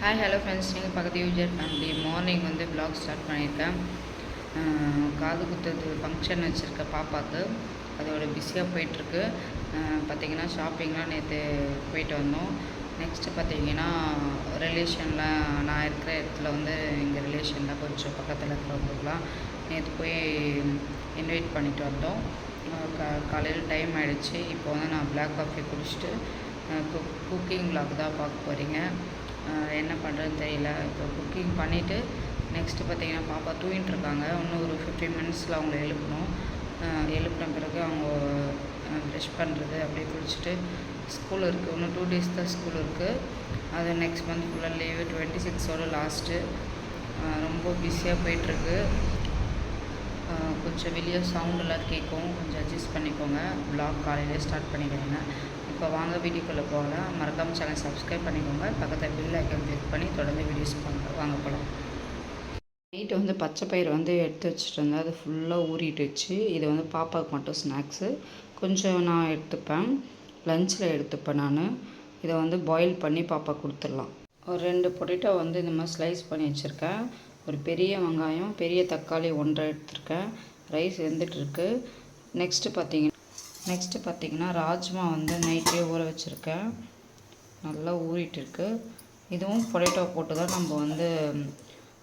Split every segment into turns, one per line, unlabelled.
Hi hello friends, நீங்கள் பக்கத்து user family morning வந்து வ்ளாக் ஸ்டார்ட் பண்ணியிருக்கேன். காது குத்துறது ஃபங்க்ஷன் வச்சுருக்க பாப்பாவுக்கு அதோட பிஸியாக போயிட்டுருக்கு. பார்த்திங்கன்னா ஷாப்பிங்லாம் நேற்று போயிட்டு வந்தோம். நெக்ஸ்ட்டு பார்த்திங்கன்னா ரிலேஷனில் நான் இருக்கிற இடத்துல வந்து எங்கள் ரிலேஷனில் கொஞ்சம் பக்கத்தில் இருக்கிறவங்களுக்குலாம் நேற்று போய் இன்வைட் பண்ணிட்டு வந்தோம். காலையில் டைம் ஆகிடுச்சு. இப்போ வந்து நான் பிளாக் காஃபி குடிச்சிட்டு குக்கிங் வ்ளாக் தான் பார்க்க போகிறீங்க. என்ன பண்ணுறதுன்னு தெரியல. இப்போ குக்கிங் பண்ணிவிட்டு நெக்ஸ்ட்டு பார்த்திங்கன்னா பாப்பா தூங்கிட்டுருக்காங்க. இன்னும் ஒரு 15 மினிட்ஸில் அவங்கள எழுப்பணும். எழுப்பின பிறகு அவங்க ப்ரெஷ் பண்ணுறது அப்படியே குளிச்சுட்டு ஸ்கூல் இருக்குது. இன்னும் 2 டேஸ் தான் ஸ்கூல் இருக்குது. அது நெக்ஸ்ட் மந்த் ஃபுல்லாக லீவு. 26 லாஸ்ட்டு. ரொம்ப பிஸியாக போயிட்டுருக்கு. கொஞ்சம் வெளியே சவுண்டெல்லாம் கேட்கும், கொஞ்சம் அட்ஜஸ்ட் பண்ணிக்கோங்க. வ்ளாக் காலையிலே ஸ்டார்ட் பண்ணிக்கிறேங்க. இப்போ வாங்க வீடியோக்குள்ளே போகலாம். மறக்காமல் சேனல் சப்ஸ்கிரைப் பண்ணிக்கோங்க. பக்கத்தில் பெல் ஐக்கன் கிளிக் பண்ணி தொடர்ந்து வீடியோஸ் பண்ணுறோம். வாங்க போகலாம். நைட்டு வந்து பச்சை பயிர் வந்து எடுத்து வச்சுட்டு இருந்தேன். அது ஃபுல்லாக ஊறிட்டுச்சு. இது வந்து பாப்பாவுக்கு மட்டும் ஸ்நாக்ஸு. கொஞ்சம் நான் எடுத்துப்பேன், லஞ்சில் எடுத்துப்பேன் நான். இதை வந்து பாயில் பண்ணி பாப்பா கொடுத்துடலாம். ஒரு 2 பொட்டேட்டோ வந்து இந்த மாதிரி ஸ்லைஸ் பண்ணி வச்சுருக்கேன். ஒரு பெரிய வெங்காயம், பெரிய தக்காளி 1 எடுத்துருக்கேன். ரைஸ் வெந்துட்டுருக்கு. நெக்ஸ்ட்டு பார்த்திங்கன்னா ராஜ்மா வந்து நைட்டே ஊற வச்சுருக்கேன். நல்லா ஊறிட்டுருக்கு. இதுவும் பொட்டேட்டோ போட்டு தான் நம்ம வந்து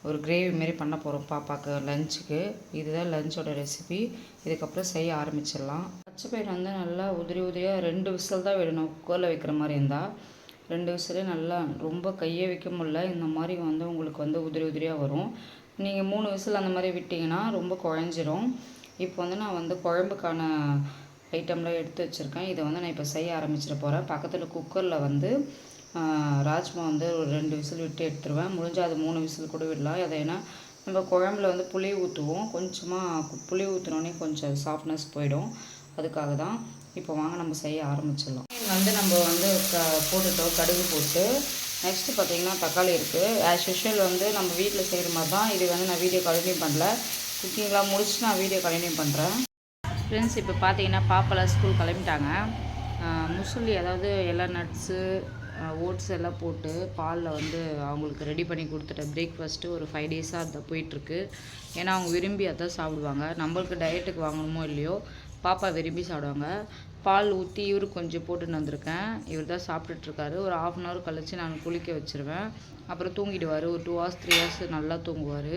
ஒரு கிரேவி மாரி பண்ண போகிறோம் பாப்பாவுக்கு லஞ்சுக்கு. இதுதான் லஞ்சோட ரெசிபி. இதுக்கப்புறம் செய்ய ஆரம்பிச்சிடலாம். பச்சை பயிர் வந்து நல்லா உதிரியாக 2 விசில் தான் விடணும். குக்கரில் வைக்கிற மாதிரி இருந்தால் 2 விசிலே நல்லா, ரொம்ப கையே வைக்க முடியல. இந்த மாதிரி வந்து உங்களுக்கு வந்து உதிரியாக வரும். நீங்கள் 3 விசில் அந்த மாதிரி விட்டிங்கன்னா ரொம்ப குழஞ்சிரும். இப்போ வந்து நான் வந்து குழம்புக்கான ஐட்டம்லாம் எடுத்து வச்சுருக்கேன். இதை வந்து நான் இப்போ செய்ய ஆரம்பிச்சிட போகிறேன். பக்கத்தில் குக்கரில் வந்து ராஜ்மா வந்து ஒரு 2 விசில் விட்டு எடுத்துருவேன். முடிஞ்சால் அது 3 விசில் கூட விடலாம். அதை ஏன்னா நம்ம குழம்புல வந்து புளி ஊற்றுவோம். கொஞ்சமாக புளி ஊற்றினோடனே கொஞ்சம் சாஃப்ட்னஸ் போயிடும். அதுக்காக தான். இப்போ வாங்க நம்ம செய்ய ஆரம்பிச்சிடலாம். வந்து நம்ம வந்து போட்டுட்டோம், கடுகு போட்டு. நெக்ஸ்ட்டு பார்த்திங்கன்னா தக்காளி இருக்குது. ஆஸ் யூஷுவல் வந்து நம்ம வீட்டில் செய்கிற மாதிரி தான். இது வந்து நான் வீடியோ கண்டினியூ பண்ணல. குக்கிங்லாம் முடிச்சுட்டு நான் வீடியோ கண்டினியூ பண்ணுறேன். ஃப்ரெண்ட்ஸ், இப்போ பார்த்தீங்கன்னா பாப்பாலாம் ஸ்கூல் கிளம்பிட்டாங்க. முசுலி, அதாவது எல்லா நட்ஸு ஓட்ஸ் எல்லாம் போட்டு பாலில் வந்து அவங்களுக்கு ரெடி பண்ணி கொடுத்துட்டேன். பிரேக்ஃபாஸ்ட்டு ஒரு 5 டேஸாக அதை போயிட்டுருக்கு. ஏன்னா அவங்க விரும்பி அதான் சாப்பிடுவாங்க. நம்மளுக்கு டயட்டுக்கு வாங்கணுமோ இல்லையோ, பாப்பா விரும்பி சாப்பிடுவாங்க. பால் ஊற்றி இவருக்கு கொஞ்சம் போட்டுன்னு வந்திருக்கேன். இவர் தான் சாப்பிட்டுட்ருக்காரு. ஒரு 1/2 hour கழிச்சு நான் குளிக்க வச்சுருவேன். அப்புறம் தூங்கிடுவார். ஒரு 2 hours 3 hours நல்லா தூங்குவார்.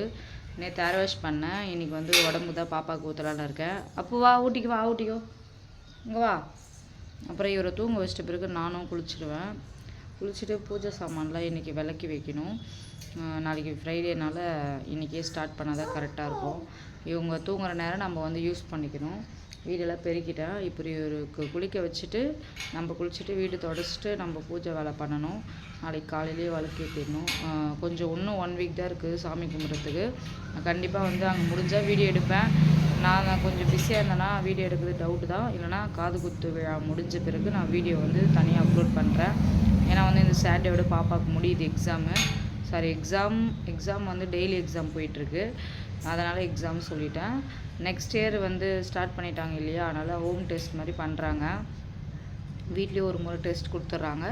நேற்று ஹேர் வாஷ் பண்ணேன். இன்றைக்கி வந்து உடம்பு தான் பாப்பாவுக்கு ஊற்றலான்னு இருக்கேன். அப்போ வா ஊட்டிக்கோ இங்கே வா. அப்புறம் இவரை தூங்க வச்சிட்ட பிறகு நானும் குளிச்சுடுவேன். குளிச்சுட்டு பூஜை சாமான்லாம் இன்றைக்கி விளக்கி வைக்கணும். நாளைக்கு ஃப்ரைடேனால் இன்றைக்கே ஸ்டார்ட் பண்ணால் தான் கரெக்டாக இருக்கும். இவங்க தூங்குகிற நேரம் நம்ம வந்து யூஸ் பண்ணிக்கணும். வீடெல்லாம் பெருக்கிட்டேன். இப்படி இவருக்கு குளிக்க வச்சுட்டு நம்ம குளிச்சுட்டு வீடு தொடச்சிட்டு நம்ம பூஜை வேலை பண்ணணும். நாளைக்கு காலையிலேயே விளக்கி வைக்கணும். கொஞ்சம் இன்னும் 1 week தான் இருக்குது சாமி கும்பிட்றதுக்கு. கண்டிப்பாக வந்து அங்கே முடிஞ்சால் வீடியோ எடுப்பேன். நான் கொஞ்சம் பிஸியாக இருந்தேன்னா வீடியோ எடுக்கிறது டவுட்டு தான். இல்லைனா காது குத்து விழா முடிஞ்ச பிறகு நான் வீடியோ வந்து தனியாக அப்லோட் பண்ணுறேன். ஏன்னா வந்து இந்த சாட்டர்டேயோட பாப்பாவுக்கு முடியுது எக்ஸாம் வந்து டெய்லி எக்ஸாம் போயிட்டுருக்கு. அதனால் எக்ஸாம் சொல்லிட்டேன். நெக்ஸ்ட் இயர் வந்து ஸ்டார்ட் பண்ணிட்டாங்க இல்லையா, அதனால் ஹோம் டெஸ்ட் மாதிரி பண்ணுறாங்க. வீட்லேயும் ஒரு முறை டெஸ்ட் கொடுத்துட்றாங்க,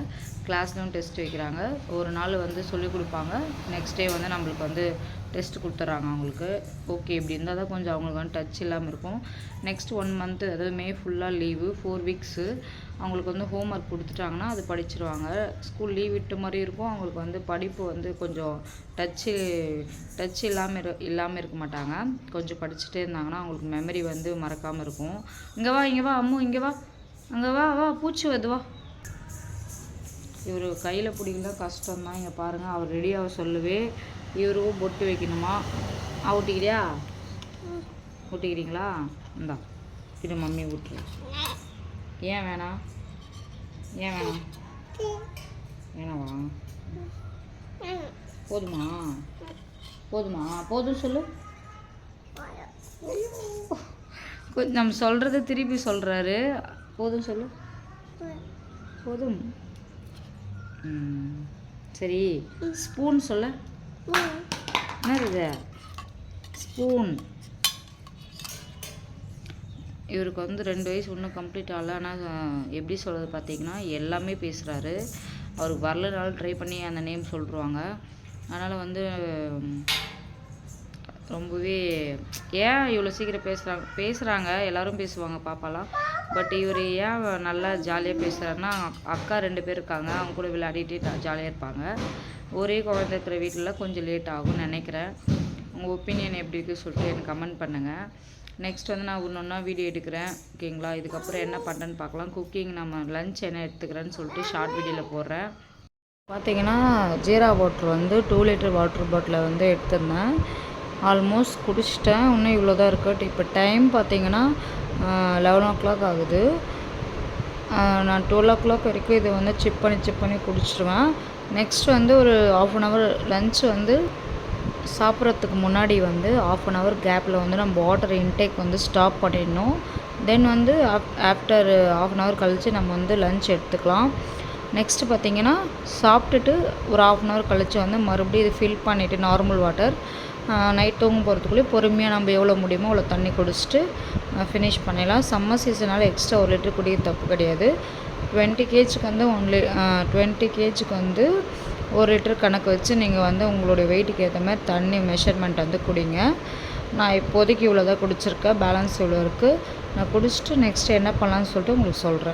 கிளாஸ்லேயும் டெஸ்ட் வைக்கிறாங்க. ஒரு நாள் வந்து சொல்லிக் கொடுப்பாங்க, நெக்ஸ்ட் டே வந்து நம்மளுக்கு வந்து டெஸ்ட் கொடுத்துட்றாங்க அவங்களுக்கு. ஓகே, இப்படி இருந்தால் தான் கொஞ்சம் அவங்களுக்கு வந்து டச் இல்லாமல் இருக்கும். நெக்ஸ்ட் 1 month, அதாவது மே ஃபுல்லாக லீவு, 4 weeks அவங்களுக்கு வந்து ஹோம் ஒர்க் கொடுத்துட்டாங்கன்னா அது படிச்சிருவாங்க. ஸ்கூல் லீவ் விட்ட மாதிரி இருக்கும். அவங்களுக்கு வந்து படிப்பு வந்து கொஞ்சம் டச் இல்லாமல் இருக்க மாட்டாங்க. கொஞ்சம் படிச்சுட்டே இருந்தாங்கன்னா அவங்களுக்கு மெமரி வந்து மறக்காமல் இருக்கும். இங்கே வா அம்மு, இங்கே வா, அங்கே வா பூச்சி வருது வா. இவர் கையில் பிடிக்கலாம் கஷ்டம்தான். இங்கே பாருங்கள், அவர் ரெடியாக சொல்லவே இவரும் பொட்டு வைக்கணுமா. ஊட்டிக்கிறீங்களா? இந்தா இது மம்மி ஊட்டுரு. ஏன் வேணாம்? வேணாவா? போதும் சொல்லு. கொஞ்சம் நம்ம சொல்கிறத திருப்பி சொல்கிறாரு. போதும் சொல்லு. போதும். சரி, ஸ்பூன் சொல்ல. என்னது ஸ்பூன்? இவருக்கு வந்து 2 வயசு இன்னும் கம்ப்ளீட் ஆகலை. ஆனால் எப்படி சொல்கிறது பார்த்தீங்கன்னா எல்லாமே பேசுகிறாரு. அவருக்கு வரலனாலும் ட்ரை பண்ணி அந்த நேம் சொல்லிடுவாங்க. அதனால் வந்து ரொம்பவே ஏன் இவ்வளோ சீக்கிரம் பேசுகிறாங்க எல்லோரும் பேசுவாங்க பாப்பாலாம். பட் இவர் ஏன் நல்லா ஜாலியாக பேசுகிறாருன்னா, அக்கா 2 பேர் இருக்காங்க, அவங்க கூட விளையாடிட்டு ஜாலியாக இருப்பாங்க. ஒரே குழந்தை இருக்கிற வீட்டில் கொஞ்சம் லேட் ஆகும்னு நினைக்கிறேன். உங்கள் ஒப்பீனியன் எப்படி இருக்குன்னு சொல்லிட்டு எனக்கு கமெண்ட் பண்ணுங்கள். நெக்ஸ்ட் வந்து நான் ஒன்றா வீடியோ எடுக்கிறேன், ஓகேங்களா? இதுக்கப்புறம் என்ன பண்ணுறேன்னு பார்க்கலாம். குக்கிங் நம்ம லஞ்ச் என்ன எடுத்துக்கிறேன்னு சொல்லிட்டு ஷார்ட் வீடியோவில் போடுறேன். பார்த்தீங்கன்னா ஜீரா வாட்டர் வந்து 2 லிட்டர் வாட்டர் பாட்டில் வந்து எடுத்திருந்தேன். ஆல்மோஸ்ட் குடிச்சிட்டேன். இன்னும் இவ்வளோ தான் இருக்குது. இப்போ டைம் பார்த்தீங்கன்னா 11 o'clock ஆகுது. நான் 12 o'clock வரைக்கும் இதை வந்து செக் பண்ணி குடிச்சிடுவேன். நெக்ஸ்ட் வந்து ஒரு 1/2 an hour லன்ச் வந்து சாப்பிட்றதுக்கு முன்னாடி வந்து 1/2 an hour கேப்பில் வந்து நம்ம வாட்டர் இன்டேக் வந்து ஸ்டாப் பண்ணிடணும். தென் வந்து ஆஃப்டர் 1/2 an hour கழித்து நம்ம வந்து லன்ச் எடுத்துக்கலாம். நெக்ஸ்ட்டு பார்த்திங்கன்னா சாப்பிட்டுட்டு ஒரு 1/2 an hour கழித்து வந்து மறுபடியும் இது ஃபில் பண்ணிவிட்டு நார்மல் வாட்டர் நைட் தூங்க போகிறதுக்குள்ளே பொறுமையாக நம்ம எவ்வளோ முடியுமோ அவ்வளோ தண்ணி குடிச்சிட்டு ஃபினிஷ் பண்ணிடலாம். சம்மர் சீசனால் எக்ஸ்ட்ரா 1 லிட்டர் குடிக்க தப்பு கிடையாது. 20 kgக்கு வந்து 20 kgக்கு வந்து 1 லிட்டர் கணக்கு வச்சு நீங்கள் வந்து உங்களுடைய வெயிட்டுக்கு ஏற்ற மாதிரி தண்ணி மெஷர்மெண்ட் வந்து குடிங்க. நான் இப்போதைக்கு இவ்வளோ தான் குடிச்சிருக்கேன். பேலன்ஸ் இவ்வளோ இருக்குது. நான் குடிச்சிட்டு நெக்ஸ்ட்டு என்ன பண்ணலான்னு சொல்லிட்டு உங்களுக்கு சொல்கிறேன்.